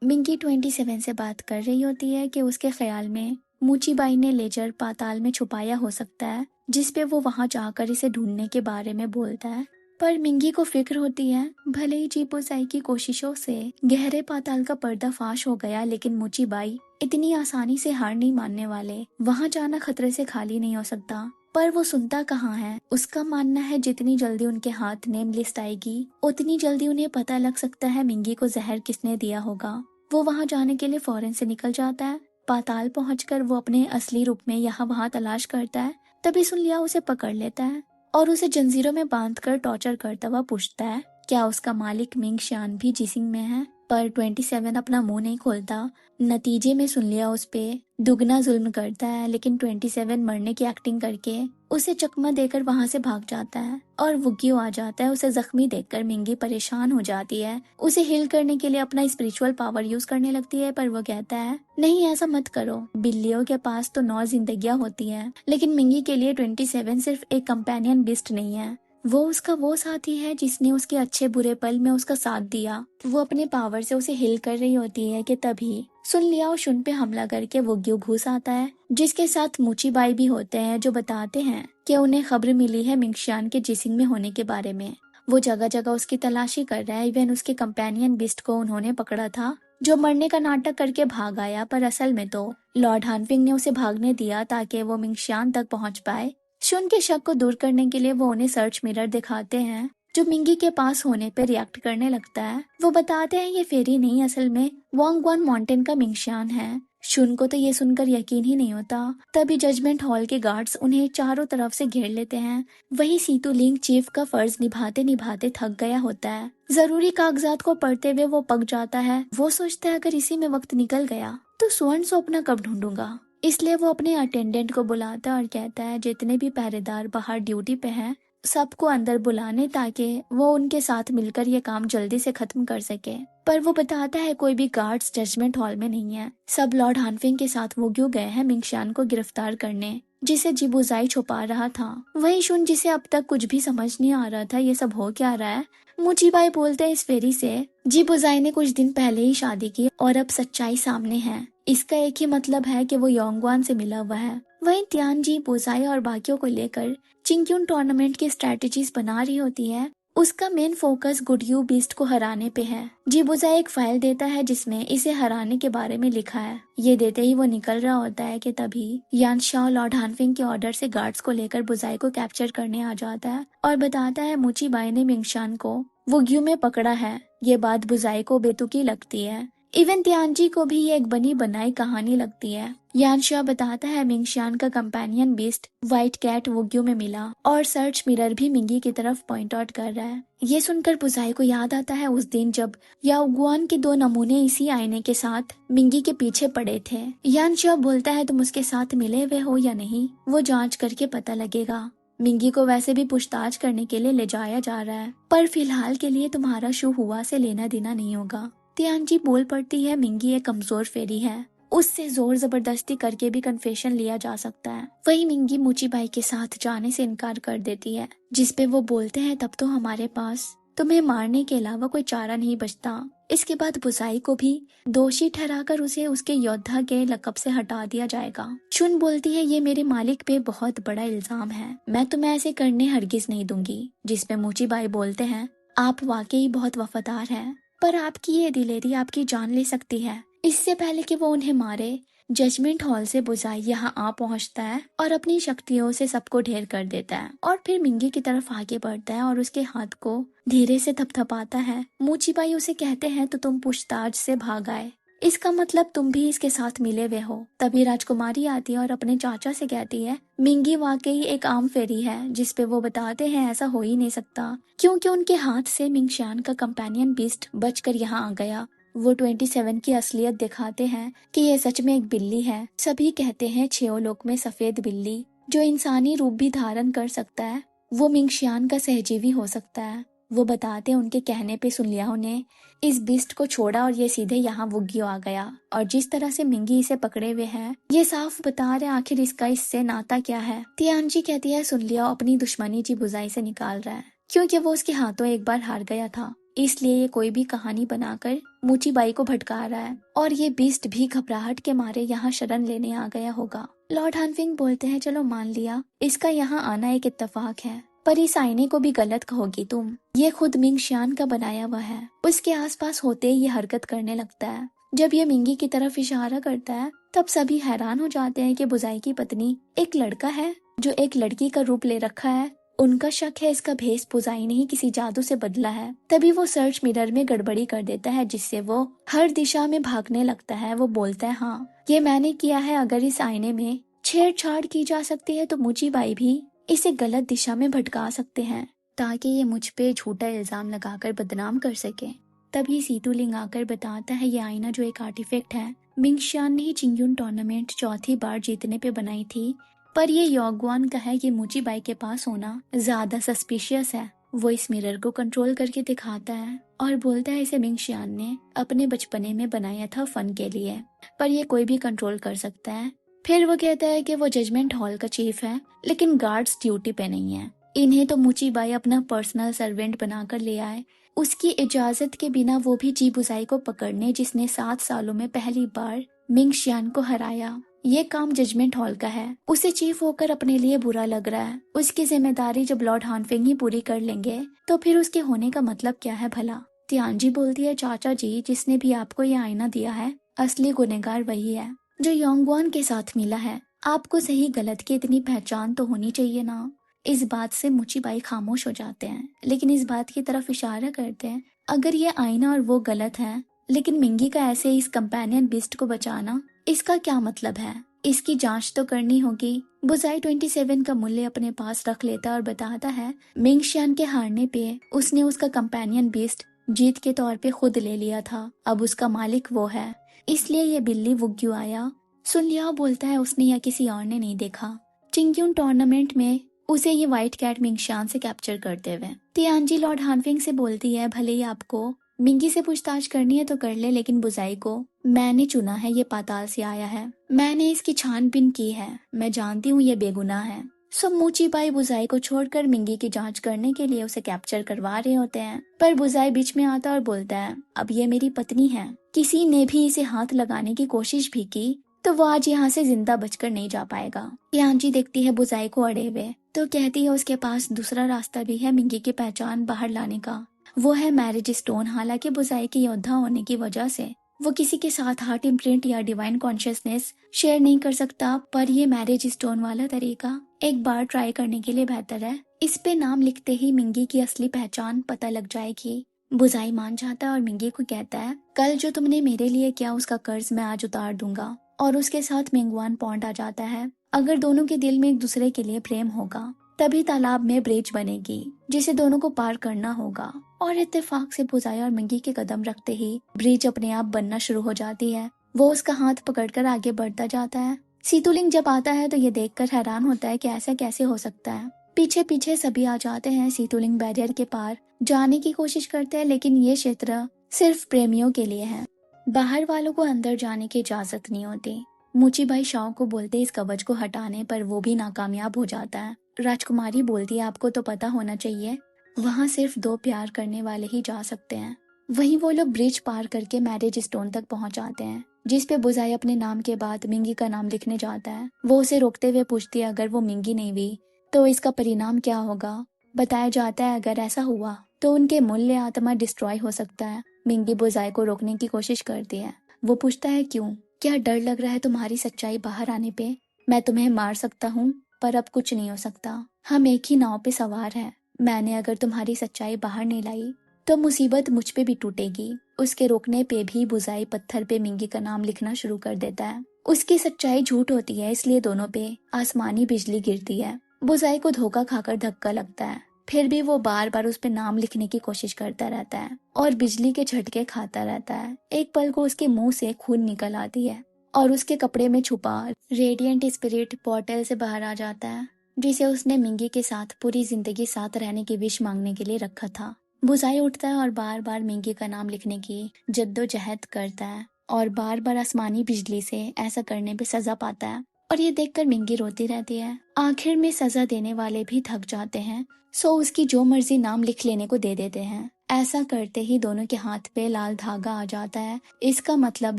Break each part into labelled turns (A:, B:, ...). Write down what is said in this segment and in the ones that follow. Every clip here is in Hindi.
A: मिंगी 27 से बात कर रही होती है कि उसके ख्याल में मूचीबाई ने लेजर पाताल में छुपाया हो सकता है, जिसपे वो वहां जाकर इसे ढूंढने के बारे में बोलता है। पर मिंगी को फिक्र होती है, भले ही जीपोसाई की कोशिशों से गहरे पाताल का पर्दाफाश हो गया, लेकिन मूचीबाई इतनी आसानी से हार नहीं मानने वाले। वहां जाना खतरे से खाली नहीं हो सकता। पर वो सुनता कहाँ है। उसका मानना है जितनी जल्दी उनके हाथ नेम लिस्ट आएगी, उतनी जल्दी उन्हें पता लग सकता है मिंगी को जहर किसने दिया होगा। वो वहां जाने के लिए फौरन से निकल जाता है। पाताल पहुंचकर वो अपने असली रूप में यहाँ वहां तलाश करता है। तभी सुन लिया उसे पकड़ लेता है और उसे जंजीरों में बांधकर टॉर्चर करता हुआ पूछता है क्या उसका मालिक मिंग शान भी जिसिंग में है। पर 27 अपना मुंह नहीं खोलता। नतीजे में सुन लिया उस पे दुगना जुल्म करता है, लेकिन 27 मरने की एक्टिंग करके उसे चकमा देकर वहां से भाग जाता है और वुग्यो आ जाता है। उसे जख्मी देखकर मिंगी परेशान हो जाती है। उसे हील करने के लिए अपना स्पिरिचुअल पावर यूज करने लगती है, पर वो कहता है नहीं ऐसा मत करो, बिल्लियों के पास तो 9 जिंदगियां होती हैं। लेकिन मिंगी के लिए 27 सिर्फ एक कंपेनियन बिस्ट नहीं है, वो उसका वो साथी है जिसने उसके अच्छे बुरे पल में उसका साथ दिया। वो अपने पावर से उसे हिल कर रही होती है कि तभी सुन लिया और शुन पे हमला करके वुग्यो घुस आता है, जिसके साथ मूचीबाई भी होते हैं, जो बताते हैं कि उन्हें खबर मिली है मिंगशियान के जिसिंग में होने के बारे में। वो जगह जगह उसकी तलाशी कर रहा है। इवन उसके कंपेनियन बिस्ट को उन्होंने पकड़ा था, जो मरने का नाटक करके भाग आया, पर असल में तो लॉर्ड हानफिंग ने उसे भागने दिया ताकि वो मिंगशियान तक पहुंच पाए। शुन के शक को दूर करने के लिए वो उन्हें सर्च मिरर दिखाते हैं, जो मिंगी के पास होने पर रिएक्ट करने लगता है। वो बताते हैं ये फेरी नहीं, असल में वोंगवन माउंटेन का मिंगशियान है। शुन को तो ये सुनकर यकीन ही नहीं होता। तभी जजमेंट हॉल के गार्ड्स उन्हें चारों तरफ से घेर लेते हैं। वही सीतू लिंग चीफ का फर्ज निभाते निभाते थक गया होता है। जरूरी कागजात को पढ़ते हुए वो पक जाता है। वो सोचता है अगर इसी में वक्त निकल गया तो स्वर्ण स्वप्न कब ढूंढूंगा। इसलिए वो अपने अटेंडेंट को बुलाता है और कहता है जितने भी पहरेदार बाहर ड्यूटी पे हैं सबको अंदर बुलाने, ताकि वो उनके साथ मिलकर ये काम जल्दी से खत्म कर सके। पर वो बताता है कोई भी गार्ड्स जजमेंट हॉल में नहीं है। सब लॉर्ड हानफिंग के साथ वो क्यों गए हैं मिंगशियान को गिरफ्तार करने, जिसे जिबुजाई छुपा रहा था। वही शुन जिसे अब तक कुछ भी समझ नहीं आ रहा था ये सब हो क्या रहा है। मुचीबाई बोलते हैं इस फेरी से जिबुजाई ने कुछ दिन पहले ही शादी की और अब सच्चाई सामने है। इसका एक ही मतलब है कि वो योंगवान से मिला हुआ है। वहीं तियानजी बोजाई और बाकियों को लेकर चिंगक्यून टूर्नामेंट की स्ट्रेटेजीज बना रही होती है। उसका मेन फोकस गुडयू बीस्ट को हराने पे है। जिबुजाई एक फाइल देता है जिसमें इसे हराने के बारे में लिखा है। ये देते ही वो निकल रहा होता है कि तभी यानशाओ लॉर्ड हानफिंग के ऑर्डर से गार्ड्स को लेकर बुजाई को कैप्चर करने आ जाता है और बताता है मुचीबाई ने मिंगशान को वुग्यू में पकड़ा है। ये बात बुजाई को बेतुकी लगती है। इवन तियानजी को भी ये एक बनी बनाई कहानी लगती है। यानशा बताता है मिंगशियान का कंपेनियन बीस्ट व्हाइट कैट वुग्यू में मिला और सर्च मिरर भी मिंगी की तरफ पॉइंट आउट कर रहा है। ये सुनकर बुजाई को याद आता है उस दिन जब याओगुआन के 2 नमूने इसी आईने के साथ मिंगी के पीछे पड़े थे। यानशा बोलता है तुम उसके साथ मिले हुए हो या नहीं, वो जांच करके पता लगेगा। मिंगी को वैसे भी पूछताछ करने के लिए ले जाया जा रहा है, पर फिलहाल के लिए तुम्हारा शू हुआ से लेना देना नहीं होगा। तियानजी बोल पड़ती है मिंगी एक कमजोर फेरी है, उससे जोर जबरदस्ती करके भी कन्फेशन लिया जा सकता है। वही मिंगी मुचीबाई के साथ जाने से इनकार कर देती है, जिसपे वो बोलते हैं तब तो हमारे पास तुम्हें मारने के अलावा कोई चारा नहीं बचता। इसके बाद बुजाई को भी दोषी ठहराकर उसे उसके योद्धा के लकब से हटा दिया जाएगा। चुन बोलती है ये मेरे मालिक पे बहुत बड़ा इल्जाम है, मैं तुम्हें ऐसे करने हरगिज नहीं दूंगी। जिसपे मुचीबाई बोलते हैं आप वाकई बहुत वफादार हैं, पर आपकी ये दिलेरी आपकी जान ले सकती है। इससे पहले कि वो उन्हें मारे जजमेंट हॉल से बुजाई यहाँ आ पहुँचता है और अपनी शक्तियों से सबको ढेर कर देता है और फिर मिंगी की तरफ आगे बढ़ता है और उसके हाथ को धीरे से थपथपाता है। मूचीबाई उसे कहते हैं तो तुम पूछताछ से भाग आए, इसका मतलब तुम भी इसके साथ मिले हुए हो। तभी राजकुमारी आती है और अपने चाचा से कहती है मिंगी वाकई एक आम फेरी है, जिसपे वो बताते हैं ऐसा हो ही नहीं सकता क्योंकि उनके हाथ से मिंगशियान का कंपेनियन बीस्ट बचकर यहाँ आ गया। वो 27 की असलियत दिखाते हैं कि ये सच में एक बिल्ली है। सभी कहते हैं 6 लोक में सफेद बिल्ली जो इंसानी रूप भी धारण कर सकता है वो मिंगशियान का सहजीवी हो सकता है। वो बताते हैं उनके कहने पे सुनलियाओं ने इस बिस्ट को छोड़ा और ये सीधे यहाँ वुग्यो आ गया, और जिस तरह से मिंगी इसे पकड़े हुए है ये साफ बता रहे आखिर इसका इससे नाता क्या है। तियानजी कहती है सुनलियाओ अपनी दुश्मनी जिबुजाई से निकाल रहा है क्योंकि वो उसके हाथों एक बार हार गया था। इसलिए ये कोई भी कहानी बनाकर मूचीबाई को भटका रहा है और ये बीस्ट भी घबराहट के मारे यहाँ शरण लेने आ गया होगा। लॉर्ड हानफिंग बोलते हैं चलो मान लिया इसका यहाँ आना एक इत्तेफाक है, पर इस आईने को भी गलत कहोगी तुम, ये खुद मिंग शियान का बनाया हुआ है। उसके आसपास होते ही ये हरकत करने लगता है। जब ये मिंगी की तरफ इशारा करता है तब सभी हैरान हो जाते हैं कि बुजाई की पत्नी एक लड़का है जो एक लड़की का रूप ले रखा है। उनका शक है इसका भेष बुजाई ने ही किसी जादू से बदला है। तभी वो सर्च मिरर में गड़बड़ी कर देता है जिससे वो हर दिशा में भागने लगता है। वो बोलता है हाँ ये मैंने किया है, अगर इस आईने में छेड़छाड़ की जा सकती है तो मूचीबाई भी इसे गलत दिशा में भटका सकते हैं ताकि ये मुझ पे झूठा इल्जाम लगाकर बदनाम कर सके। तभी सीतुलिंग आकर बताता है ये आईना जो एक आर्टिफैक्ट है मिंग शियान ने ही चिंगयुन टूर्नामेंट चौथी बार जीतने पे बनाई थी, पर ये योगवान का है। ये मूचीबाई के पास होना ज्यादा सस्पिशियस है। वो इस मिरर को कंट्रोल करके दिखाता है और बोलता है इसे मिंग शियान ने अपने बचपने में बनाया था फन के लिए, पर ये कोई भी कंट्रोल कर सकता है। फिर वो कहता है कि वो जजमेंट हॉल का चीफ है लेकिन गार्ड्स ड्यूटी पे नहीं है। इन्हें तो मूचीबाई अपना पर्सनल सर्वेंट बनाकर ले आए, उसकी इजाजत के बिना वो भी जी बुजाई को पकड़ने जिसने 7 सालों में पहली बार मिंग शियान को हराया। ये काम जजमेंट हॉल का है। उसे चीफ होकर अपने लिए बुरा लग रहा है। उसकी जिम्मेदारी जब लॉर्ड हानफिंग ही पूरी कर लेंगे तो फिर उसके होने का मतलब क्या है भला। तियानजी बोलती है चाचा जी जिसने भी आपको ये आईना दिया है असली गुनहगार वही है जो योंगवान के साथ मिला है। आपको सही गलत की इतनी पहचान तो होनी चाहिए ना। इस बात से मूचीबाई खामोश हो जाते हैं लेकिन इस बात की तरफ इशारा करते हैं अगर ये आईना और वो गलत है लेकिन मिंगी का ऐसे इस कंपेनियन बीस्ट को बचाना इसका क्या मतलब है। इसकी जांच तो करनी होगी। बुजाई 27 का मूल्य अपने पास रख लेता और बताता है मिंग शियान के हारने पे उसने उसका कंपेनियन बीस्ट जीत के तौर पे खुद ले लिया था। अब उसका मालिक वो है, इसलिए ये बिल्ली वुग्यू आया। सुन लिया बोलता है उसने या किसी और ने नहीं देखा। चिंगयुन टूर्नामेंट में उसे ये व्हाइट कैट मिंग शियान से कैप्चर करते हुए। तियानजी लॉर्ड हानफिंग से बोलती है भले ही आपको मिंगी से पूछताछ करनी है तो कर ले, लेकिन बुजाई को मैंने चुना है। ये पाताल से आया है, मैंने इसकी छानबीन की है, मैं जानती हूँ ये बेगुनाह है। सब मूचीबाई बुजाई को छोड़कर मिंगी की जांच करने के लिए उसे कैप्चर करवा रहे होते हैं, पर बुजाई बीच में आता और बोलता है अब ये मेरी पत्नी है, किसी ने भी इसे हाथ लगाने की कोशिश भी की तो वो आज यहाँ से जिंदा बचकर नहीं जा पाएगा। तियानजी देखती है बुजाई को अड़े हुए तो कहती है उसके पास दूसरा रास्ता भी है मिंगी की पहचान बाहर लाने का, वो है मैरिज स्टोन। हालांकि बुजाई के योद्धा होने की वजह से वो किसी के साथ हार्ट इम्प्रिंट या डिवाइन कॉन्शियसनेस शेयर नहीं कर सकता, पर ये मैरिज स्टोन वाला तरीका एक बार ट्राई करने के लिए बेहतर है। इस पे नाम लिखते ही मिंगी की असली पहचान पता लग जाएगी। बुजाई मान जाता है और मिंगी को कहता है कल जो तुमने मेरे लिए किया उसका कर्ज मैं आज उतार दूंगा। और उसके साथ मिंगवान पॉइंट आ जाता है। अगर दोनों के दिल में एक दूसरे के लिए प्रेम होगा तभी तालाब में ब्रिज बनेगी जिसे दोनों को पार करना होगा। और इत्तेफाक से बुजाई और मिंगी के कदम रखते ही ब्रिज अपने आप बनना शुरू हो जाती है। वो उसका हाथ पकड़कर आगे बढ़ता जाता है। सीतुलिंग जब आता है तो ये देखकर हैरान होता है कि ऐसा कैसे हो सकता है। पीछे पीछे सभी आ जाते हैं। सीतुलिंग बैरियर के पार जाने की कोशिश करते हैं लेकिन ये क्षेत्र सिर्फ प्रेमियों के लिए है, बाहर वालों को अंदर जाने की इजाजत नहीं होती। मूचीबाई शाओ को बोलते इस कवच को हटाने पर वो भी नाकामयाब हो जाता है। राजकुमारी बोलती है आपको तो पता होना चाहिए वहाँ सिर्फ 2 प्यार करने वाले ही जा सकते हैं। वहीं वो लोग ब्रिज पार करके मैरिज स्टोन तक पहुँच जाते हैं जिस पे बुजाई अपने नाम के बाद मिंगी का नाम लिखने जाता है। वो उसे रोकते हुए पूछती है अगर वो मिंगी नहीं हुई तो इसका परिणाम क्या होगा। बताया जाता है अगर ऐसा हुआ तो उनके मूल्य आत्मा डिस्ट्रॉय हो सकता है। मिंगी बुजाई को रोकने की कोशिश करती है। वो पूछता है क्यों, क्या डर लग रहा है तुम्हारी सच्चाई बाहर आने पे। मैं तुम्हें मार सकता हूँ पर अब कुछ नहीं हो सकता, हम एक ही नाव पे सवार हैं। मैंने अगर तुम्हारी सच्चाई बाहर नहीं लाई तो मुसीबत मुझ पे भी टूटेगी। उसके रोकने पे भी बुजाई पत्थर पे मिंगी का नाम लिखना शुरू कर देता है। उसकी सच्चाई झूठ होती है इसलिए दोनों पे आसमानी बिजली गिरती है। बुजाई को धोखा खाकर धक्का लगता है, फिर भी वो बार बार उस पे नाम लिखने की कोशिश करता रहता है और बिजली के झटके खाता रहता है। एक पल को उसके मुंह से खून निकल आती है और उसके कपड़े में छुपा रेडिएंट स्पिरिट पोर्टल से बाहर आ जाता है जिसे उसने मिंगी के साथ पूरी जिंदगी साथ रहने की विश मांगने के लिए रखा था। बुजाई उठता है और बार बार मिंगी का नाम लिखने की जद्दोजहद करता है और बार बार आसमानी बिजली से ऐसा करने पे सजा पाता है और ये देखकर मिंगी रोती रहती है। आखिर में सजा देने वाले भी थक जाते हैं, सो उसकी जो मर्जी नाम लिख लेने को दे देते हैं। ऐसा करते ही दोनों के हाथ पे लाल धागा आ जाता है। इसका मतलब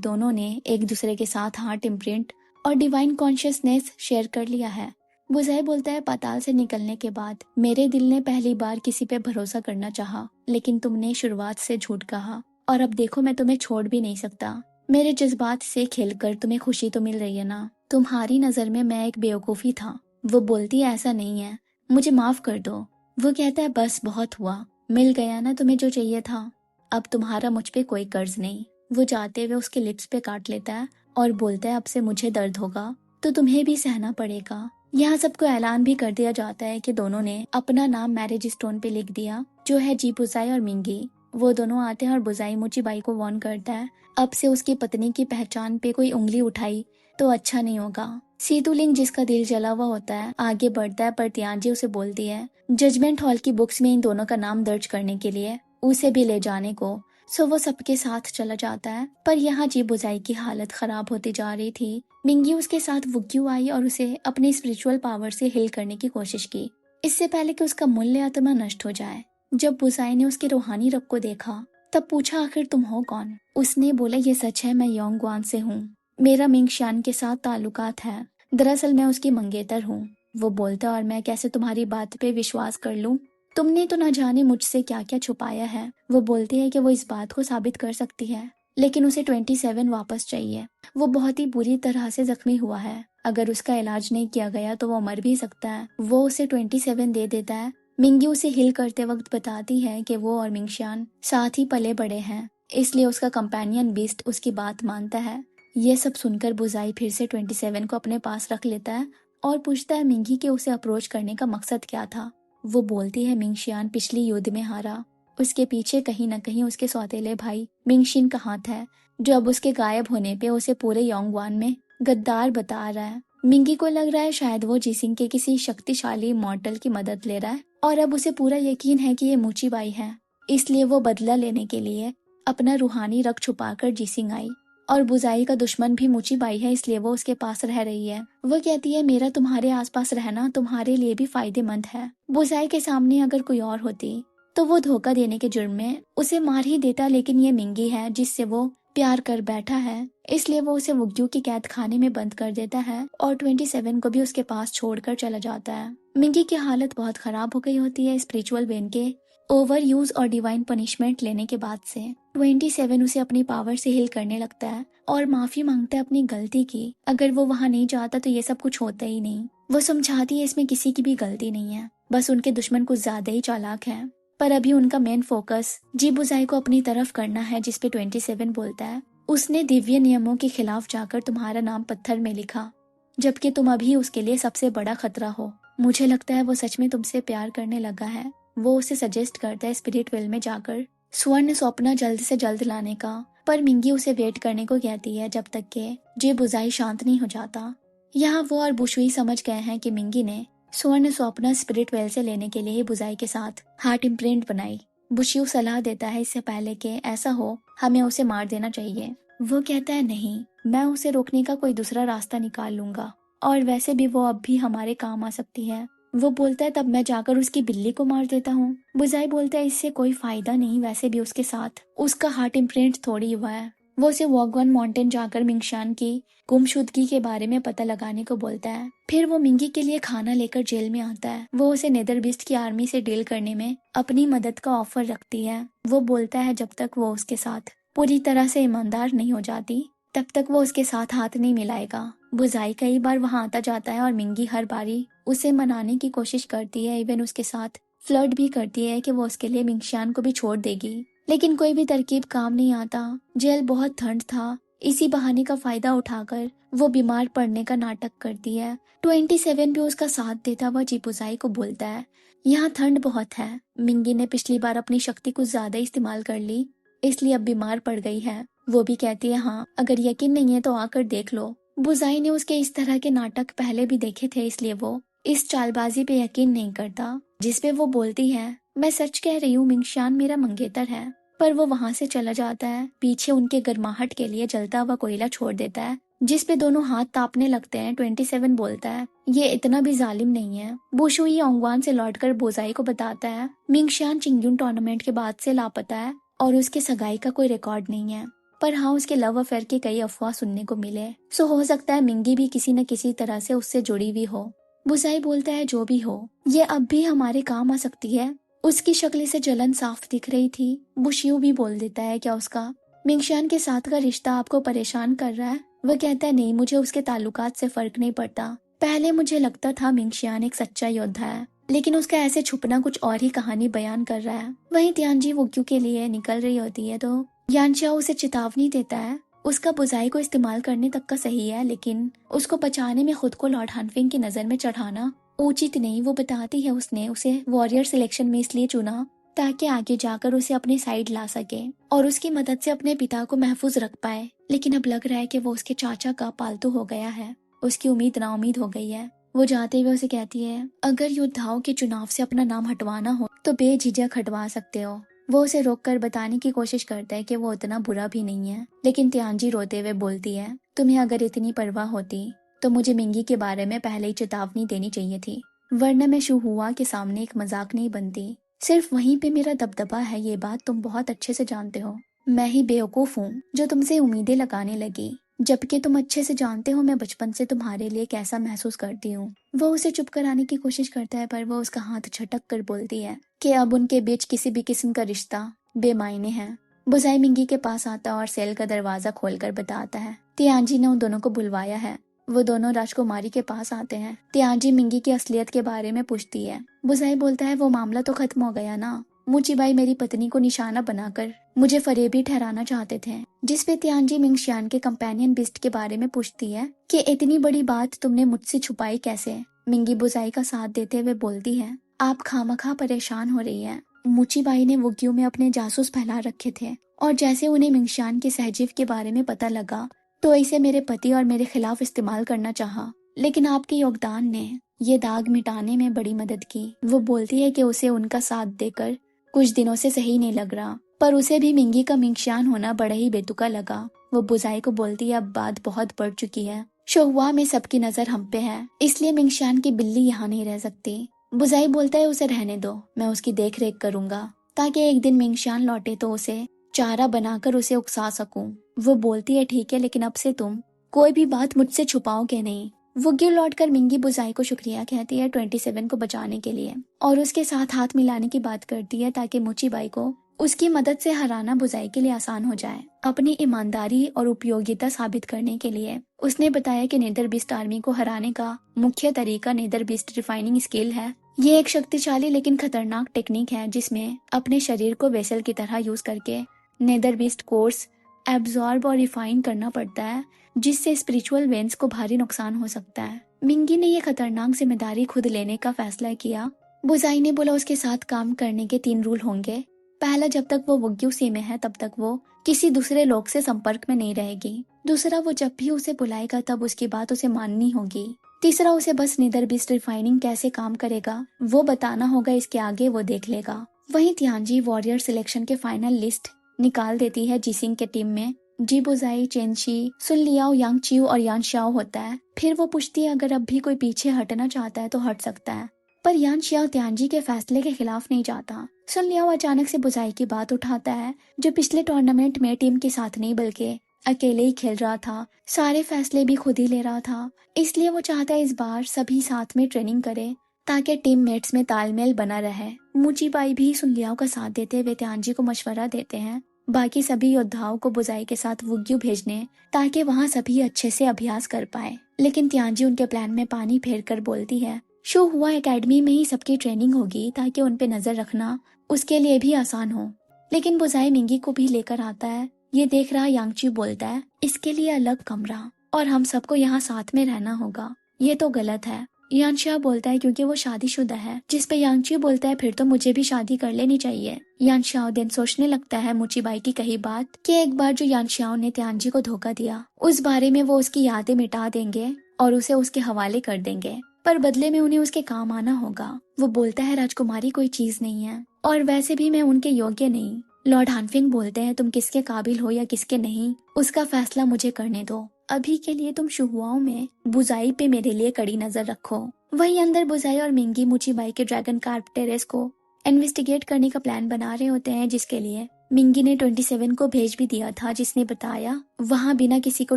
A: दोनों ने एक दूसरे के साथ हार्ट इम्प्रिंट और डिवाइन कॉन्शियसनेस शेयर कर लिया है। बुझाई बोलता है, पाताल से निकलने के बाद मेरे दिल ने पहली बार किसी पे भरोसा करना चाहा, लेकिन तुमने शुरुआत से झूठ कहा और अब देखो मैं तुम्हें छोड़ भी नहीं सकता। मेरे जज्बात से खेलकर तुम्हें खुशी तो मिल रही है ना? तुम्हारी नजर में मैं एक बेवकूफी था। वो बोलती है, ऐसा नहीं है, मुझे माफ कर दो। वो कहता है, बस बहुत हुआ, मिल गया ना तुम्हें जो चाहिए था। अब तुम्हारा मुझ पे कोई कर्ज नहीं। वो जाते हुए उसके लिप्स पे काट लेता है और बोलता है, अब से मुझे दर्द होगा तो तुम्हें भी सहना पड़ेगा। यहाँ सबको ऐलान भी कर दिया जाता है कि दोनों ने अपना नाम मैरिज स्टोन पे लिख दिया, जो है जी बुजाई और मिंगी। वो दोनों आते हैं और बुजाई मुचीबाई को वार्न करता है, अब से उसकी पत्नी की पहचान पे कोई उंगली उठाई तो अच्छा नहीं होगा। सीतुलिंग, जिसका दिल जला हुआ होता है, आगे बढ़ता है, पर तियांजी उसे बोलती है जजमेंट हॉल की बुक्स में इन दोनों का नाम दर्ज करने के लिए उसे भी ले जाने को। सो वो सबके साथ चला जाता है। पर यहाँ जी बुजाई की हालत खराब होती जा रही थी। मिंगी उसके साथ वुग्यू आई और उसे अपनी स्पिरिचुअल पावर से हिल करने की कोशिश की, इससे पहले कि उसका मूल्य आत्मा नष्ट हो जाए। जब बुजाई ने उसके रूहानी रब को देखा तब पूछा, आखिर तुम हो कौन? उसने बोला, ये सच है, मैं योंगवान से हूँ। मेरा मिंगशियान के साथ ताल्लुकात है। दरअसल मैं उसकी मंगेतर हूँ। वो बोलता, और मैं कैसे तुम्हारी बात पे विश्वास कर लूं? तुमने तो न जाने मुझसे क्या क्या छुपाया है। वो बोलती है कि वो इस बात को साबित कर सकती है, लेकिन उसे 27 वापस चाहिए। वो बहुत ही बुरी तरह से जख्मी हुआ है, अगर उसका इलाज नहीं किया गया तो वो मर भी सकता है। वो उसे 27 दे देता है। मिंगी उसे हिल करते वक्त बताती है कि वो और मिंगशियान साथ ही पले बड़े हैं, इसलिए उसका कंपेनियन बीस्ट उसकी बात मानता है। ये सब सुनकर बुजाई फिर से 27 को अपने पास रख लेता है और पूछता है मिंगी कि उसे अप्रोच करने का मकसद क्या था। वो बोलती है, मिंगशियान पिछली युद्ध में हारा, उसके पीछे कहीं न कहीं उसके सौतेले भाई मिंगशिन का हाथ है, जो अब उसके गायब होने पे उसे पूरे योंगवान में गद्दार बता रहा है। मिंगी को लग रहा है शायद वो जीसिंग के किसी शक्तिशाली मॉर्टल की मदद ले रहा है और अब उसे पूरा यकीन है कि ये मुचीबाई है, इसलिए वो बदला लेने के लिए अपना रूहानी रग छुपाकर जीसिंग आई। और बुजाई का दुश्मन भी मुचीबाई है, इसलिए वो उसके पास रह रही है। वो कहती है, मेरा तुम्हारे आसपास रहना तुम्हारे लिए भी फायदेमंद है। बुजाई के सामने अगर कोई और होती तो वो धोखा देने के जुर्म में उसे मार ही देता, लेकिन ये मिंगी है जिससे वो प्यार कर बैठा है, इसलिए वो उसे वुग्यू के कैद खाने में बंद कर देता है और 27 को भी उसके पास छोड़कर चला जाता है। मिंगी की हालत बहुत खराब हो गई होती है स्पिरिचुअल वेन के ओवर यूज और डिवाइन पनिशमेंट लेने के बाद से। 27 उसे अपनी पावर से हिल करने लगता है और माफी मांगता है अपनी गलती की। अगर वो वहाँ नहीं जाता तो ये सब कुछ होता ही नहीं। वो समझाती है इसमें किसी की भी गलती नहीं है, बस उनके दुश्मन कुछ ज्यादा ही चालाक है। पर अभी उनका मेन फोकस जी बुजाई को अपनी तरफ करना है, जिसपे 27 बोलता है, उसने दिव्य नियमों के खिलाफ जाकर तुम्हारा नाम पत्थर में लिखा, जबकि तुम अभी उसके लिए सबसे बड़ा खतरा हो। मुझे लगता है वो सच में तुमसे प्यार करने लगा है। वो उसे सजेस्ट करता है स्पिरिट वेल में जाकर स्वर्ण स्वप्न जल्द से जल्द लाने का, पर मिंगी उसे वेट करने को कहती है जब तक कि जी बुजाई शांत नहीं हो जाता। यहाँ वो और बुशुई समझ गए हैं कि मिंगी ने स्वर्ण स्वप्न स्पिरिट वेल से लेने के लिए ही बुजाई के साथ हार्ट इम्प्रिंट बनाई। बुशियू सलाह देता है इससे पहले कि ऐसा हो हमें उसे मार देना चाहिए। वो कहता है, नहीं, मैं उसे रोकने का कोई दूसरा रास्ता निकाल लूंगा, और वैसे भी वो अब भी हमारे काम आ सकती है। वो बोलता है, तब मैं जाकर उसकी बिल्ली को मार देता हूँ। बुजाई बोलता है, इससे कोई फायदा नहीं, वैसे भी उसके साथ उसका हार्ट इम्प्रिंट थोड़ी हुआ है। वो उसे वॉगवन माउंटेन जाकर मिंगशान की गुमशुदगी के बारे में पता लगाने को बोलता है। फिर वो मिंगी के लिए खाना लेकर जेल में आता है। वो उसे नेदरबिस्ट की आर्मी से डील करने में अपनी मदद का ऑफर रखती है। वो बोलता है जब तक वो उसके साथ पूरी तरह से ईमानदार नहीं हो जाती तब तक वो उसके साथ हाथ नहीं मिलाएगा। बुजाई कई बार वहां आता जाता है और मिंगी हर बारी उसे मनाने की कोशिश करती है, इवन उसके साथ फ्लर्ट भी करती है कि वो उसके लिए मिंगशियान को भी छोड़ देगी, लेकिन कोई भी तरकीब काम नहीं आता। जेल बहुत ठंड था, इसी बहाने का फायदा उठाकर वो बीमार पड़ने का नाटक करती है। 27 भी उसका साथ देता हुआ जीपुजाई को बोलता है, यहाँ ठंड बहुत है, मिंगी ने पिछली बार अपनी शक्ति कुछ ज्यादा इस्तेमाल कर ली, इसलिए अब बीमार पड़ गई है। वो भी कहती है, हाँ, अगर यकीन नहीं है तो आकर देख लो। बुजाई ने उसके इस तरह के नाटक पहले भी देखे थे, इसलिए वो इस चालबाजी पे यकीन नहीं करता, जिसपे वो बोलती है, मैं सच कह रही हूँ, मिंगशान मेरा मंगेतर है। पर वो वहां से चला जाता है, पीछे उनके गर्माहट के लिए जलता हुआ कोयला छोड़ देता है, जिस पे दोनों हाथ तापने लगते हैं। 27 बोलता है ये इतना भी जालिम नहीं है। बोशुई ओंगवान से लौटकर बोजाई को बताता है मिंगशियान चिंगयुन टूर्नामेंट के बाद से लापता है और उसके सगाई का कोई रिकॉर्ड नहीं है। पर हाँ, उसके लव अफेयर के कई अफवाह सुनने को मिले, सो हो सकता है मिंगी भी किसी न किसी तरह से उससे जुड़ी हुई हो। बुसाई बोलता है जो भी हो, ये अब भी हमारे काम आ सकती है। उसकी शक्ल से जलन साफ दिख रही थी। बुशियो भी बोल देता है क्या उसका मिंगशियान के साथ का रिश्ता आपको परेशान कर रहा है? वह कहता है नहीं, मुझे उसके ताल्लुकात से फर्क नहीं पड़ता। पहले मुझे लगता था मिंगशियान एक सच्चा योद्धा है, लेकिन उसका ऐसे छुपना कुछ और ही कहानी बयान कर रहा है। वहीं तियानजी वुग्यू के लिए निकल रही होती है तो यानशाओ उसे चेतावनी देता है उसका बुझाई को इस्तेमाल करने तक का सही है, लेकिन उसको बचाने में खुद को लॉर्ड हानफिंग की नजर में चढ़ाना उचित नहीं। वो बताती है उसने उसे वॉरियर सिलेक्शन में इसलिए चुना ताकि आगे जाकर उसे अपने साइड ला सके और उसकी मदद से अपने पिता को महफूज रख पाए। लेकिन अब लग रहा है कि वो उसके चाचा का पालतू हो गया है। उसकी उम्मीद नाउम्मीद हो गई है। वो जाते हुए उसे कहती है अगर योद्धाओं के चुनाव से अपना नाम हटवाना हो तो बेझिझक हटवा सकते हो। वो उसे रोककर बताने की कोशिश करता है कि वो उतना बुरा भी नहीं है, लेकिन तियानजी रोते हुए बोलती है तुम्हें अगर इतनी परवाह होती तो मुझे मिंगी के बारे में पहले ही चेतावनी देनी चाहिए थी, वरना मैं शू हुआ के सामने एक मजाक नहीं बनती। सिर्फ वहीं पे मेरा दबदबा है, ये बात तुम बहुत अच्छे से जानते हो। मैं ही बेवकूफ हूँ जो तुमसे उम्मीदें लगाने लगी, जबकि तुम अच्छे से जानते हो मैं बचपन से तुम्हारे लिए कैसा महसूस करती हूँ। वो उसे चुप कराने की कोशिश करता है पर वो उसका हाथ झटक कर बोलती है कि अब उनके बीच किसी भी किस्म का रिश्ता बेमायने है। बुजाई मिंगी के पास आता और सेल का दरवाजा खोलकर बताता है तियानजी ने उन दोनों को बुलवाया है। वो दोनों राजकुमारी के पास आते हैं। तियानजी मिंगी की असलियत के बारे में पूछती है। बुजाई बोलता है वो मामला तो खत्म हो गया ना, मुचीबाई मेरी पत्नी को निशाना बनाकर मुझे फरेबी ठहराना चाहते थे। जिसपे तियानजी मिंगशियान के कंपेनियन बिस्ट के बारे में पूछती है कि इतनी बड़ी बात तुमने मुझसे छुपाई कैसे। मिंगी बुजाई का साथ देते हुए बोलती है आप खामखा परेशान हो रही है। मुचीबाई ने वुग्यू में अपने जासूस फैला रखे थे और जैसे उन्हें मिंगशियान के सहजीव के बारे में पता लगा तो इसे मेरे पति और मेरे खिलाफ इस्तेमाल करना चाहा, लेकिन आपके योगदान ने ये दाग मिटाने में बड़ी मदद की। वो बोलती है कि उसे उनका साथ देकर कुछ दिनों से सही नहीं लग रहा, पर उसे भी मिंगी का मिंगशियान होना बड़ा ही बेतुका लगा। वो बुजाई को बोलती है अब बात बहुत बढ़ चुकी है, शोहुआ में सबकी नजर हम पे है, इसलिए मिंगशियान की बिल्ली यहाँ नहीं रह सकती। बुजाई बोलता है उसे रहने दो, मैं उसकी देख रेख करूंगा ताकि एक दिन मिंगशियान लौटे तो उसे चारा बनाकर उसे उकसा सकूं। वो बोलती है ठीक है, लेकिन अब से तुम कोई भी बात मुझसे छुपाओगे नहीं। वुग्यू लौटकर मिंगी बुजाई को शुक्रिया कहती है 27 को बचाने के लिए और उसके साथ हाथ मिलाने की बात करती है ताकि मुचीबाई को उसकी मदद से हराना बुजाई के लिए आसान हो जाए। अपनी ईमानदारी और उपयोगिता साबित करने के लिए उसने बताया कि नेदरबिस्ट आर्मी को हराने का मुख्य तरीका नेदरबिस्ट रिफाइनिंग स्किल है। ये एक शक्तिशाली लेकिन खतरनाक टेक्निक है जिसमें अपने शरीर को वेसल की तरह यूज करके नेदरबिस्ट कोर्स एब्जॉर्ब और रिफाइन करना पड़ता है, जिससे स्पिरिचुअल वेन्स को भारी नुकसान हो सकता है। मिंगी ने यह खतरनाक जिम्मेदारी खुद लेने का फैसला किया। बुजाई ने बोला उसके साथ काम करने के 3 रूल होंगे। पहला, जब तक वो वुग्यू सी में है तब तक वो किसी दूसरे लोग से संपर्क में नहीं रहेगी। दूसरा, वो जब भी उसे बुलाएगा तब उसकी बात उसे माननी होगी। तीसरा, उसे बस नेदरबिस्ट रिफाइनिंग कैसे काम करेगा वो बताना होगा, इसके आगे वो देख लेगा। वहीं तियानजी वॉरियर सिलेक्शन के फाइनल लिस्ट निकाल देती है। जीसिंग के टीम में जी बुजाई, चेनशी, सुन लियाओ, यांग चिऊ और यान शाओ होता है। फिर वो पूछती है अगर अब भी कोई पीछे हटना चाहता है तो हट सकता है, पर यान शाओ तियानजी के फैसले के खिलाफ नहीं जाता। सुन लियाओ अचानक से बुजाई की बात उठाता है जो पिछले टूर्नामेंट में टीम के साथ नहीं बल्कि अकेले ही खेल रहा था, सारे फैसले भी खुद ही ले रहा था, इसलिए वो चाहता है इस बार सभी साथ में ट्रेनिंग करे ताकि टीममेट्स में तालमेल बना रहे। मुचीबाई भी सुन लियाओ का साथ देते हुए तियानजी को मशवरा देते हैं बाकी सभी योद्धाओं को बुजाई के साथ वुग्यू भेजने ताकि वहाँ सभी अच्छे से अभ्यास कर पाए। लेकिन तियानजी उनके प्लान में पानी फेर कर बोलती है शो हुआ एकेडमी में ही सबकी ट्रेनिंग होगी ताकि उन पे नजर रखना उसके लिए भी आसान हो। लेकिन बुजाई मिंगी को भी लेकर आता है। ये देख रहा यांगची बोलता है इसके लिए अलग कमरा और हम सबको यहाँ साथ में रहना होगा। ये तो गलत है, यानशिया बोलता है क्योंकि वो शादीशुदा है, जिस पे यांगची बोलता है फिर तो मुझे भी शादी कर लेनी चाहिए। यानशियाओ दिन सोचने लगता है मुचीबाई की कही बात कि एक बार जो यानशियाओ ने तियानजी को धोखा दिया उस बारे में वो उसकी यादें मिटा देंगे और उसे उसके हवाले कर देंगे, पर बदले में उन्हें उसके काम आना होगा। वो बोलता है राजकुमारी कोई चीज नहीं है और वैसे भी मैं उनके योग्य नहीं। लॉर्ड हानफिंग बोलते हैं तुम किसके काबिल हो या किसके नहीं उसका फैसला मुझे करने दो। अभी के लिए तुम शुहुआओं में बुजाई पे मेरे लिए कड़ी नजर रखो। वहीं अंदर बुजाई और मिंगी मुचीबाई के ड्रैगन कार्प टेरेस को इन्वेस्टिगेट करने का प्लान बना रहे होते हैं, जिसके लिए मिंगी ने 27 को भेज भी दिया था, जिसने बताया वहां बिना किसी को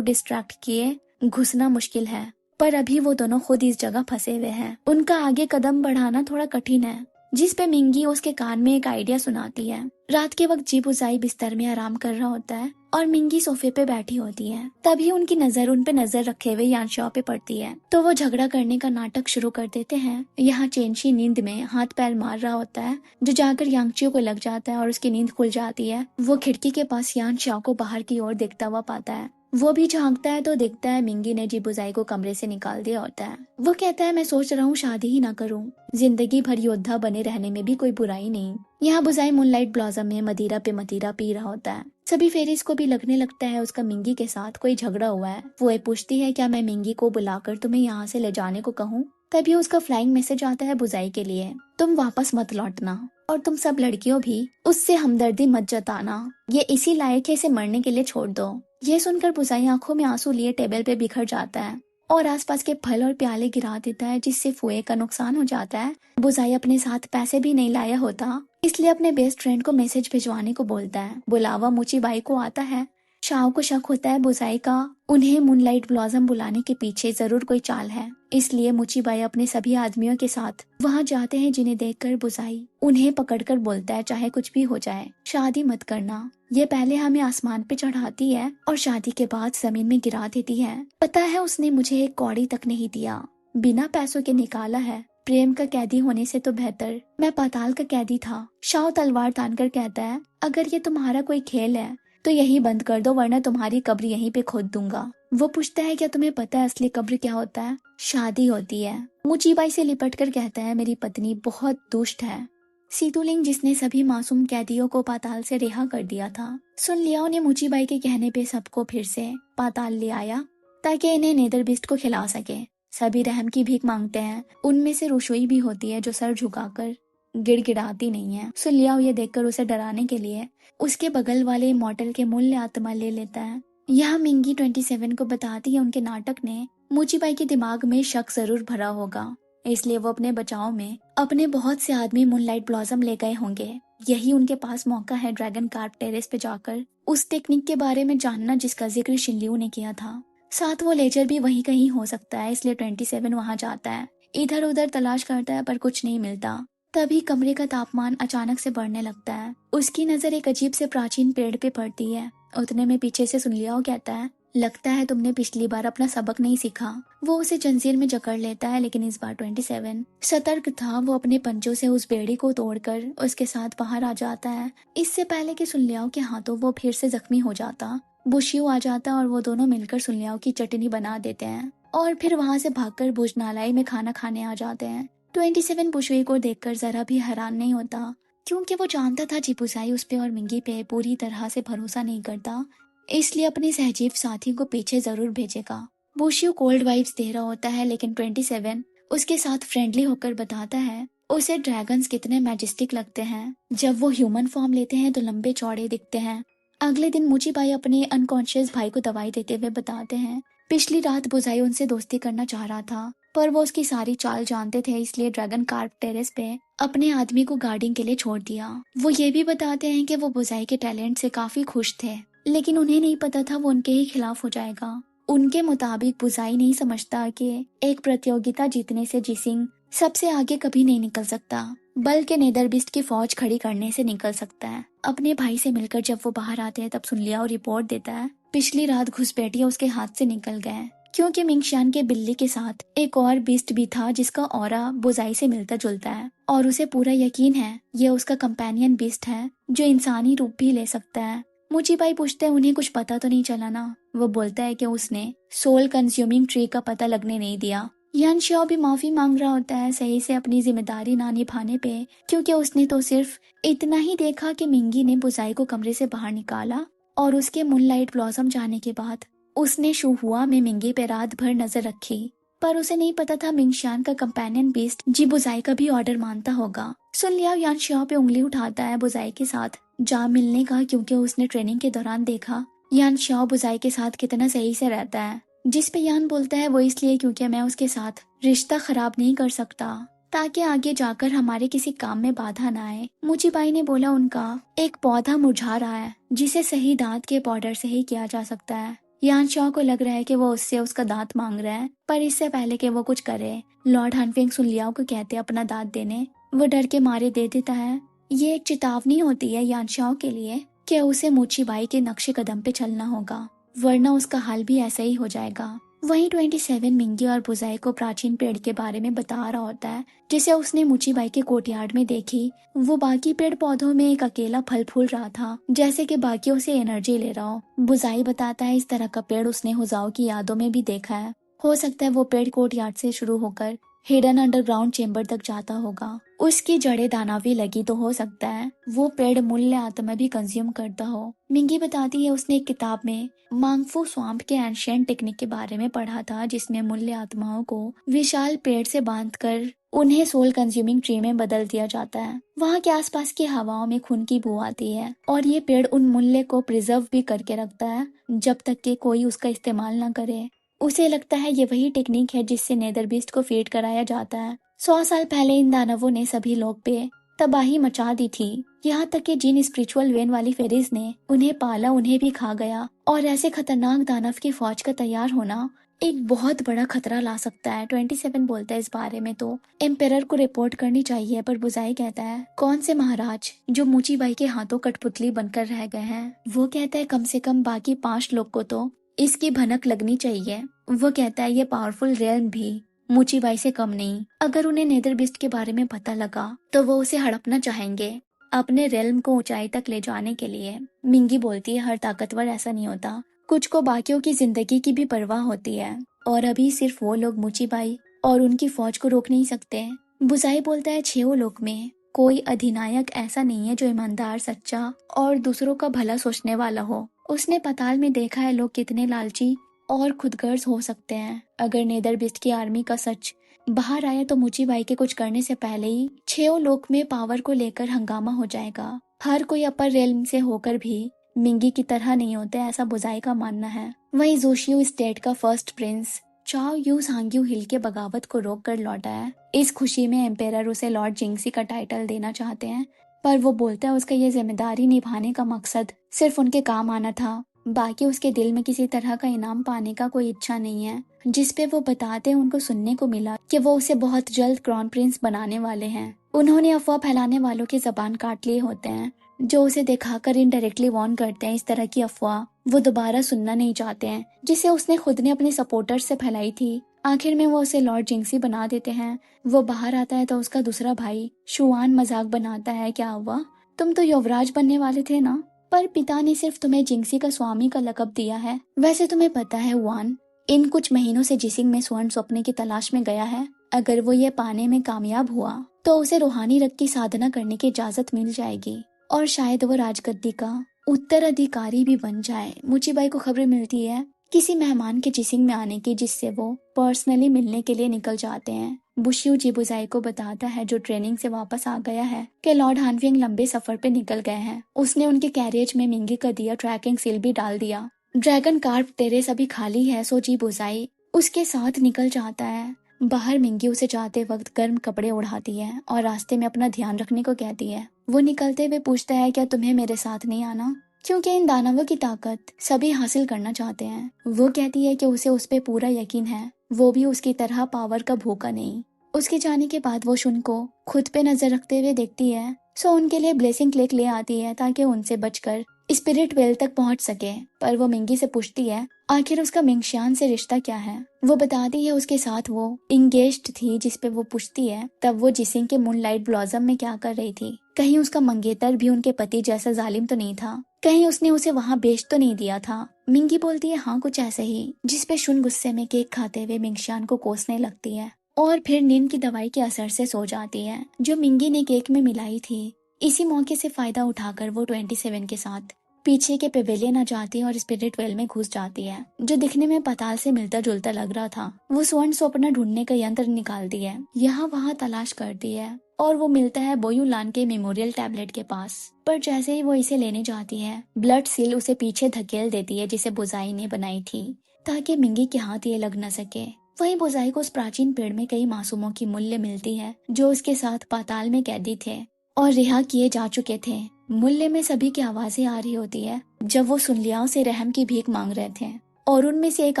A: डिस्ट्रैक्ट किए घुसना मुश्किल है। पर अभी वो दोनों खुद इस जगह फंसे हुए हैं, उनका आगे कदम बढ़ाना थोड़ा कठिन है। जिस पे मिंगी उसके कान में एक आइडिया सुनाती है। रात के वक्त जीबुजाई बिस्तर में आराम कर रहा होता है और मिंगी सोफे पे बैठी होती है। तभी उनकी नजर उन पे नजर रखे हुए यानशाओ पे पड़ती है, तो वो झगड़ा करने का नाटक शुरू कर देते हैं। यहाँ चेंशी नींद में हाथ पैर मार रहा होता है, जो जाकर यांगचियो को लग जाता है और उसकी नींद खुल जाती है। वो खिड़की के पास यानशाओ को बाहर की ओर देखता हुआ पाता है। वो भी झांकता है तो दिखता है मिंगी ने जीबुजाई को कमरे से निकाल दिया होता है। वो कहता है, मैं सोच रहा हूँ शादी ही ना करूँ, जिंदगी भर योद्धा बने रहने में भी कोई बुराई नहीं। यहाँ बुजाई मूनलाइट ब्लॉसम में मदिरा पे मदिरा पी रहा होता है। सभी फेरिस को भी लगने लगता है उसका मिंगी के साथ कोई झगड़ा हुआ है। वो ये पूछती है, क्या मैं मिंगी को बुलाकर तुम्हें यहाँ से ले जाने को कहूँ? तभी उसका फ्लाइंग मैसेज आता है बुजाई के लिए, तुम वापस मत लौटना और तुम सब लड़कियों भी उससे हमदर्दी मत जताना, ये इसी लायक है, इसे मरने के लिए छोड़ दो। ये सुनकर बुजाई आंखों में आंसू लिए टेबल पे बिखर जाता है और आसपास के फल और प्याले गिरा देता है, जिससे फुए का नुकसान हो जाता है। बुजाई अपने साथ पैसे भी नहीं लाया होता, इसलिए अपने बेस्ट फ्रेंड को मैसेज भिजवाने को बोलता है। बुलावा मुचीबाई को आता है। शाओ को शक होता है बुजाई का उन्हें मूनलाइट ब्लॉसम बुलाने के पीछे जरूर कोई चाल है, इसलिए मुचीबाई अपने सभी आदमियों के साथ वहां जाते हैं, जिन्हें देखकर बुजाई उन्हें पकड़कर बोलता है, चाहे कुछ भी हो जाए शादी मत करना। ये पहले हमें आसमान पे चढ़ाती है और शादी के बाद जमीन में गिरा देती है। पता है उसने मुझे एक कौड़ी तक नहीं दिया, बिना पैसों के निकाला है। प्रेम का कैदी होने से तो बेहतर मैं पाताल का कैदी था। शाओ तलवार तानकर कहता है, अगर ये तुम्हारा कोई खेल है तो यही बंद कर दो, वरना तुम्हारी कब्र यहीं पे खोद दूंगा। वो पूछता है, क्या तुम्हें पता है असली कब्र क्या होता है? शादी होती है। मुचीबाई से लिपट कर कहता है, मेरी पत्नी बहुत दुष्ट है। सीतुलिंग, जिसने सभी मासूम कैदियों को पाताल से रिहा कर दिया था, सुन लियाओ ने मुचीबाई के कहने पे सबको फिर से पाताल ले आया ताकि इन्हें नेदरबिस्ट को खिला सके। सभी रहम की भीख मांगते हैं। उनमें से रुशोई भी होती है जो सर झुकाकर गिड़गिड़ाती नहीं है। सुन लियाओ ये देखकर उसे डराने के लिए उसके बगल वाले मॉडल के मूल्य आत्मा ले लेता है। यहाँ मिंगी 27 को बताती है उनके नाटक ने मुचीबाई के दिमाग में शक जरूर भरा होगा, इसलिए वो अपने बचाव में अपने बहुत से आदमी मूनलाइट ब्लॉसम ले गए होंगे। यही उनके पास मौका है ड्रैगन कार्प टेरेस पे जाकर उस टेक्निक के बारे में जानना जिसका जिक्र शिनलियू ने किया था। साथ वो लेजर भी वहीं कहीं हो सकता है, इसलिए 27 वहां जाता है। इधर उधर तलाश करता है पर कुछ नहीं मिलता। तभी कमरे का तापमान अचानक से बढ़ने लगता है। उसकी नजर एक अजीब से प्राचीन पेड़ पे पड़ती है। उतने में पीछे से सुन लियाओ कहता है, लगता है तुमने पिछली बार अपना सबक नहीं सीखा। वो उसे जंजीर में जकड़ लेता है, लेकिन इस बार 27 सतर्क था। वो अपने पंजों से उस बेड़ी को तोड़कर उसके साथ बाहर आ जाता है, इससे पहले कि सुन लियाओ के हाथों वो फिर से जख्मी हो जाता। बुशियो आ जाता और वो दोनों मिलकर सुन लियाओ की चटनी बना देते हैं और फिर वहां से भागकर भोजनालय में खाना खाने आ जाते हैं। 27 बुशुई को देखकर जरा भी हैरान नहीं होता, क्योंकि वो जानता था जीबुजाई उस पे और मिंगी पे पूरी तरह से भरोसा नहीं करता, इसलिए अपने सहजीव साथी को पीछे जरूर भेजेगा। बुशियो कोल्ड वाइब्स दे रहा होता है, लेकिन 27 उसके साथ फ्रेंडली होकर बताता है उसे ड्रैगन्स कितने मैजेस्टिक लगते हैं। जब वो ह्यूमन फॉर्म लेते हैं तो लंबे चौड़े दिखते हैं। अगले दिन मुचीबाई अपने अनकॉन्शियस भाई को दवाई देते हुए बताते हैं, पिछली रात बुजाई उनसे दोस्ती करना चाह रहा था, पर वो उसकी सारी चाल जानते थे, इसलिए ड्रैगन कार्प टेरेस पे अपने आदमी को गार्डिंग के लिए छोड़ दिया। वो ये भी बताते हैं कि वो बुजाई के टैलेंट से काफी खुश थे, लेकिन उन्हें नहीं पता था वो उनके ही खिलाफ हो जाएगा। उनके मुताबिक बुजाई नहीं समझता कि एक प्रतियोगिता जीतने से जिसिंग सबसे आगे कभी नहीं निकल सकता, बल्कि नेदरबिस्ट की फौज खड़ी करने से निकल सकता है। अपने भाई से मिलकर जब वो बाहर आते हैं तब सुन लिया और रिपोर्ट देता है, पिछली रात घुसपैठिया उसके हाथ से निकल गए, क्योंकि मिंगशान के बिल्ली के साथ एक और बीस्ट भी था जिसका ऑरा बुजाई से मिलता जुलता है और उसे पूरा यकीन है ये उसका कंपेनियन बीस्ट है जो इंसानी रूप भी ले सकता है। मुचीबाई पूछते हैं, उन्हें कुछ पता तो नहीं चला ना? वो बोलता है कि उसने सोल कंज्यूमिंग ट्री का पता लगने नहीं दिया। यान श्याओ भी माफी मांग रहा होता है सही से अपनी जिम्मेदारी ना निभाने पे, क्योंकि उसने तो सिर्फ इतना ही देखा कि मिंगी ने बुजाई को कमरे से बाहर निकाला और उसके मूनलाइट ब्लॉसम जाने के बाद उसने शुहुआ में मिंगी पे रात भर नजर रखी, पर उसे नहीं पता था मिंगशान का कंपेनियन बीस्ट जी बुजाई का भी ऑर्डर मानता होगा। सुन लिया यान श्याओ पे उंगली उठाता है बुजाई के साथ जा मिलने का, क्योंकि उसने ट्रेनिंग के दौरान देखा यान शाओ बुजाई के साथ कितना सही से रहता है, जिस पे यान बोलता है वो इसलिए क्योंकि मैं उसके साथ रिश्ता खराब नहीं कर सकता ताकि आगे जाकर हमारे किसी काम में बाधा ना आए। मुचीबाई ने बोला उनका एक पौधा मुरझा रहा है जिसे सही दांत के पाउडर से ही किया जा सकता है। यान शाओ को लग रहा है कि वो उससे उसका दांत मांग रहा है, पर इससे पहले कि वो कुछ करे लॉर्ड हनफिंग सुन लियाओ को कहते अपना दांत देने। वो डर के मारे दे देता है। ये एक चेतावनी होती है यान शाओ के लिए कि उसे मुचीबाई के नक्शे कदम पे चलना होगा, वरना उसका हाल भी ऐसा ही हो जाएगा। वहीं 27 मिंगी और बुजाई को प्राचीन पेड़ के बारे में बता रहा होता है जिसे उसने मुचीबाई के कोर्टयार्ड में देखी। वो बाकी पेड़ पौधों में एक अकेला फल फूल रहा था, जैसे कि बाकियों से एनर्जी ले रहा हो। बुजाई बताता है इस तरह का पेड़ उसने हुजाओ की यादों में भी देखा है। हो सकता है वो पेड़ कोर्टयार्ड से शुरू होकर हिडन अंडरग्राउंड चेंबर तक जाता होगा। उसकी जड़ें दानवी लगी तो हो सकता है वो पेड़ मूल्य आत्मा भी कंज्यूम करता हो। मिंगी बताती है उसने एक किताब में मांगफू स्वाम्प के एंशिएंट टेक्निक के बारे में पढ़ा था जिसमें मूल्य आत्माओं को विशाल पेड़ से बांधकर उन्हें सोल कंज्यूमिंग ट्री में बदल दिया जाता है। वहाँ के आसपास की हवाओं में खून की बू आती है और ये पेड़ उन मूल्य को प्रिजर्व भी करके रखता है जब तक कि कोई उसका इस्तेमाल न करे। उसे लगता है ये वही टेक्निक है जिससे नेदर बीस्ट को फीड कराया जाता है। 100 साल पहले इन दानवों ने सभी लोग पे तबाही मचा दी थी, यहाँ तक कि जिन स्पिरिचुअल वेन वाली फेरीज ने उन्हें पाला उन्हें भी खा गया। और ऐसे खतरनाक दानव की फौज का तैयार होना एक बहुत बड़ा खतरा ला सकता है। 27 बोलता है इस बारे में तो एम्पेरर को रिपोर्ट करनी चाहिए, पर बुजाई कहता है कौन से महाराज जो मुचीबाई के हाथों कठपुतली बनकर रह गए हैं। वो कहता है कम से कम बाकी 5 लोग को तो इसकी भनक लगनी चाहिए। वो कहता है ये पावरफुल रेल्म भी मुचीबाई से कम नहीं। अगर उन्हें नेदर बीस्ट के बारे में पता लगा तो वो उसे हड़पना चाहेंगे अपने रेल्म को ऊंचाई तक ले जाने के लिए। मिंगी बोलती है हर ताकतवर ऐसा नहीं होता, कुछ को बाकियों की जिंदगी की भी परवाह होती है और अभी सिर्फ वो लोग मुचीबाई और उनकी फौज को रोक नहीं सकते। बुजाई बोलता है 6 लोग में कोई अधिनायक ऐसा नहीं है जो ईमानदार, सच्चा और दूसरों का भला सोचने वाला हो। उसने पाताल में देखा है लोग कितने लालची और खुदगर्ज हो सकते हैं। अगर नेदर बीस्ट की आर्मी का सच बाहर आया तो मुचीबाई के कुछ करने से पहले ही 6 लोक में पावर को लेकर हंगामा हो जाएगा। हर कोई अपर रेल्म से होकर भी मिंगी की तरह नहीं होते, ऐसा बुजाई का मानना है। वहीं जोशियो स्टेट का फर्स्ट प्रिंस चाओ यू सांग्यू हिल के बगावत को रोक कर लौटा है। इस खुशी में एम्पेरर उसे लॉर्ड जिंगसी का टाइटल देना चाहते हैं, पर वो बोलता है उसका ये जिम्मेदारी निभाने का मकसद सिर्फ उनके काम आना था, बाकी उसके दिल में किसी तरह का इनाम पाने का कोई इच्छा नहीं है। जिस पे वो बताते हैं उनको सुनने को मिला कि वो उसे बहुत जल्द क्राउन प्रिंस बनाने वाले हैं। उन्होंने अफवाह फैलाने वालों की जबान काट लिए होते हैं जो उसे दिखाकर इनडायरेक्टली वार्न करते हैं इस तरह की अफवाह वो दोबारा सुनना नहीं चाहते हैं, जिसे उसने खुद ने अपने सपोर्टर्स से फैलाई थी। आखिर में वो उसे लॉर्ड जिंगसी बना देते हैं। वो बाहर आता है तो उसका दूसरा भाई शुआन मजाक बनाता है, क्या हुआ तुम तो युवराज बनने वाले थे ना, पर पिता ने सिर्फ तुम्हें जिंगसी का स्वामी का लकब दिया है। वैसे तुम्हें पता है वान, इन कुछ महीनों से जिसिंग में स्वर्ण स्वप्न की तलाश में गया है। अगर वो ये पाने में कामयाब हुआ तो उसे रूहानी रग की साधना करने की इजाजत मिल जाएगी और शायद वो राजगद्दी का उत्तराधिकारी भी बन जाए। मुचीबाई को खबर मिलती है किसी मेहमान के जिसिंग में आने की, जिससे वो पर्सनली मिलने के लिए निकल जाते हैं। बुशियो जिबुजाई को बताता है जो ट्रेनिंग से वापस आ गया है कि लॉर्ड हानफिंग लंबे सफर पे निकल गए हैं। उसने उनके कैरियज में मिंगी का दिया ट्रैकिंग सील भी डाल दिया। ड्रैगन कार्प टेरेस अभी खाली है, सो जिबुजाई उसके साथ निकल जाता है। बाहर मिंगी उसे जाते वक्त गर्म कपड़े उड़ाती है और रास्ते में अपना ध्यान रखने को कहती है। वो निकलते हुए पूछता है क्या तुम्हें मेरे साथ नहीं आना, क्योंकि इन दानवों की ताकत सभी हासिल करना चाहते हैं। वो कहती है कि उसे उस पे पूरा यकीन है, वो भी उसकी तरह पावर का भूखा नहीं। उसके जाने के बाद वो शुन को खुद पे नजर रखते हुए देखती है, सो उनके लिए ब्लेसिंग क्लिक ले आती है ताकि उनसे बचकर स्पिरिट वेल तक पहुंच सके। पर वो मिंगी से पूछती है आखिर उसका मिंगशियान से रिश्ता क्या है। वो बताती है उसके साथ वो इंगेज्ड थी। जिस पे वो पूछती है तब वो जिसिंग के मूनलाइट ब्लॉसम में क्या कर रही थी, कहीं उसका मंगेतर भी उनके पति जैसा जालिम तो नहीं था, कहीं उसने उसे वहाँ बेच तो नहीं दिया था। मिंगी बोलती है हाँ कुछ ऐसे ही, जिस पे शुन गुस्से में केक खाते हुए मिंगशियान को कोसने लगती है और फिर नींद की दवाई के असर से सो जाती है जो मिंगी ने केक में मिलाई थी। इसी मौके से फायदा उठाकर वो 27 के साथ पीछे के पेवेलियन आ जाती है और स्पिरिट वेल में घुस जाती है, जो दिखने में पाताल से मिलता जुलता लग रहा था। वो स्वर्ण स्वप्न ढूंढने का यंत्र निकालती है, यहाँ वहाँ तलाश करती है और वो मिलता है बोयूलान के मेमोरियल टैबलेट के पास। पर जैसे ही वो इसे लेने जाती है, ब्लड सील उसे पीछे धकेल देती है जिसे बुजाई ने बनाई थी ताकि मिंगी के हाथ ये लग न सके। वहीं बुजाई को उस प्राचीन पेड़ में कई मासूमों की मूल्य मिलती है जो उसके साथ पाताल में कैदी थे और रिहा किए जा चुके थे। मूल्य में सभी की आवाजें आ रही होती है जब वो सुनलियाओं से रहम की भीख मांग रहे थे, और उनमें से एक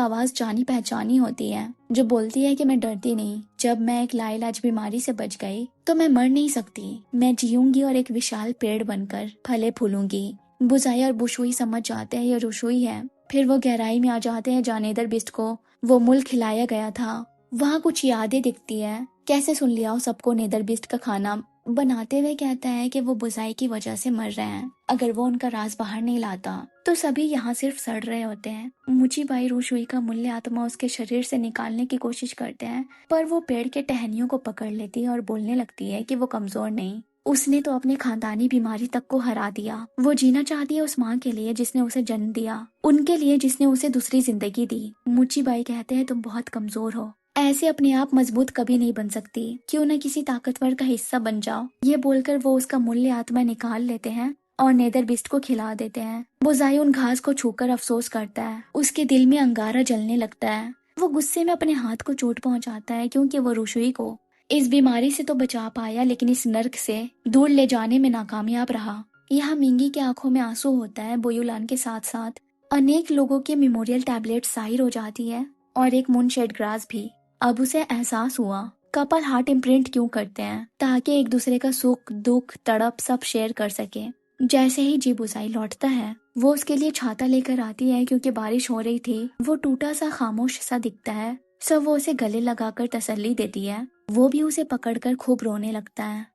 A: आवाज जानी पहचानी होती है जो बोलती है कि मैं डरती नहीं, जब मैं एक लाइलाज बीमारी से बच गई तो मैं मर नहीं सकती, मैं जीऊंगी और एक विशाल पेड़ बनकर फले फूलूंगी। बुजाई और बुशुई समझ जाते हैं ये रुशुई है। फिर वो गहराई में आ जाते हैं जहाँ नेदरबिस्ट को वो मुल्क खिलाया गया था। वहाँ कुछ यादें दिखती है, कैसे सुनलियाओ सबको नेदरबिस्ट का खाना बनाते हुए कहता है कि वो बुजाई की वजह से मर रहे हैं, अगर वो उनका राज बाहर नहीं लाता तो सभी यहाँ सिर्फ सड़ रहे होते हैं। मुचीबाई रुशुई का मूल्य आत्मा उसके शरीर से निकालने की कोशिश करते हैं, पर वो पेड़ के टहनियों को पकड़ लेती है और बोलने लगती है कि वो कमजोर नहीं, उसने तो अपनी खानदानी बीमारी तक को हरा दिया। वो जीना चाहती है उस माँ के लिए जिसने उसे जन्म दिया, उनके लिए जिसने उसे दूसरी जिंदगी दी। मुचीबाई कहते हैं तुम बहुत कमजोर हो, ऐसे अपने आप मजबूत कभी नहीं बन सकती, क्यों न किसी ताकतवर का हिस्सा बन जाओ। ये बोलकर वो उसका मूल्य आत्मा निकाल लेते हैं और नेदरबिस्ट को खिला देते हैं। बुजाई उन घास को छूकर अफसोस करता है, उसके दिल में अंगारा जलने लगता है। वो गुस्से में अपने हाथ को चोट पहुंचाता है क्योंकि वो रुशुई को इस बीमारी से तो बचा पाया लेकिन इस नर्क से दूर ले जाने में नाकामयाब रहा। यहाँ मिंगी के आंखों में आंसू होता है। बोयूलान के साथ साथ अनेक लोगों के मेमोरियल टैबलेट जाहिर हो जाती है और एक मूनशेड ग्रास भी। अब उसे एहसास हुआ कपल हार्ट इम्प्रिंट क्यों करते हैं, ताकि एक दूसरे का सुख दुख तड़प सब शेयर कर सके। जैसे ही जी बुजाई लौटता है वो उसके लिए छाता लेकर आती है क्योंकि बारिश हो रही थी। वो टूटा सा खामोश सा दिखता है, सब वो उसे गले लगाकर तसल्ली देती है। वो भी उसे पकड़कर खूब रोने लगता है।